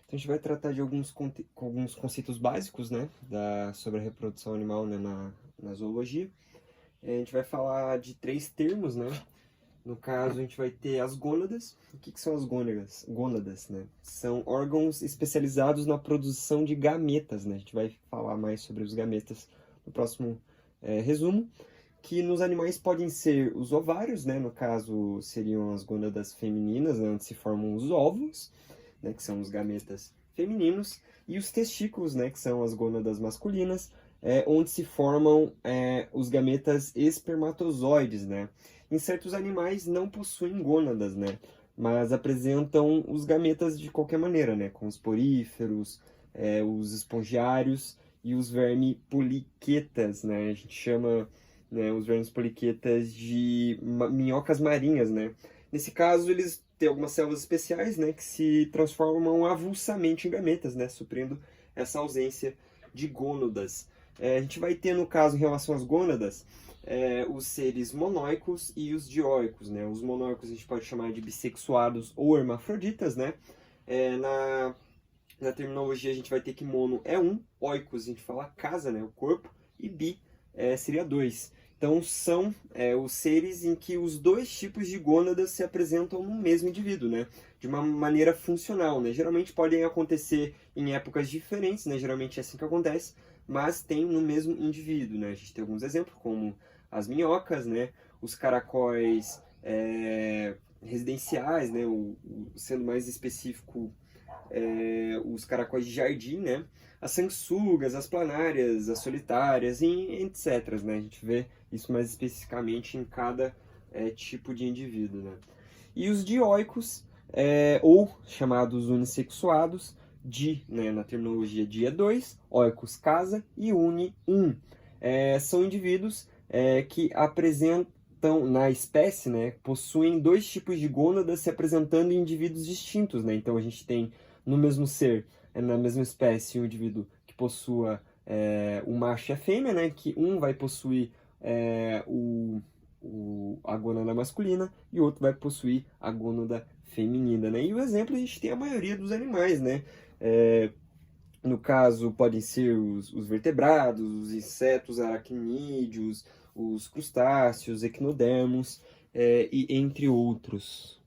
Então a gente vai tratar de alguns conceitos básicos, né, sobre a reprodução animal, né, na zoologia. A gente vai falar de 3 termos, né? No caso, a gente vai ter as gônadas. O que são as gônadas? Gônadas, né? São órgãos especializados na produção de gametas, né? A gente vai falar mais sobre os gametas no próximo resumo. Que nos animais podem ser os ovários, né? No caso, seriam as gônadas femininas, né? Onde se formam os óvulos, né? Que são os gametas femininos. E os testículos, né? Que são as gônadas masculinas, onde se formam os gametas espermatozoides, né? Em certos animais não possuem gônadas, né? Mas apresentam os gametas de qualquer maneira, né? Com os poríferos, os espongiários e os vermipoliquetas, né? A gente chama, né, os vermes poliquetas de minhocas marinhas, né? Nesse caso, eles têm algumas células especiais, né, que se transformam avulsamente em gametas, né, suprindo essa ausência de gônadas. A gente vai ter, no caso, em relação às gônadas, os seres monóicos e os dioicos, né? Os monóicos a gente pode chamar de bissexuados ou hermafroditas, né? Na terminologia a gente vai ter que mono é um, oikos a gente fala casa, né? O corpo, e bi seria dois. Então são os seres em que os dois tipos de gônadas se apresentam no mesmo indivíduo, né? De uma maneira funcional, né? Geralmente podem acontecer em épocas diferentes, né? Geralmente é assim que acontece, mas tem no mesmo indivíduo, né? A gente tem alguns exemplos, como as minhocas, né? Os caracóis residenciais, né? Sendo mais específico, os caracóis de jardim, né? As sanguessugas, as planárias, as solitárias, e etc. Né? A gente vê isso mais especificamente em cada tipo de indivíduo. Né? E os dioicos, ou chamados unissexuados, né, na terminologia di é 2, oikos casa e uni 1. São indivíduos que apresentam na espécie, né, possuem dois tipos de gônadas se apresentando em indivíduos distintos. Né? Então a gente tem no mesmo ser, na mesma espécie, um indivíduo que possua o macho e a fêmea, né, que um vai possuir a gônada masculina e o outro vai possuir a gônada feminina, né? E o exemplo a gente tem a maioria dos animais, né? No caso, podem ser os vertebrados, os insetos aracnídeos, os crustáceos, equinodermos, e entre outros.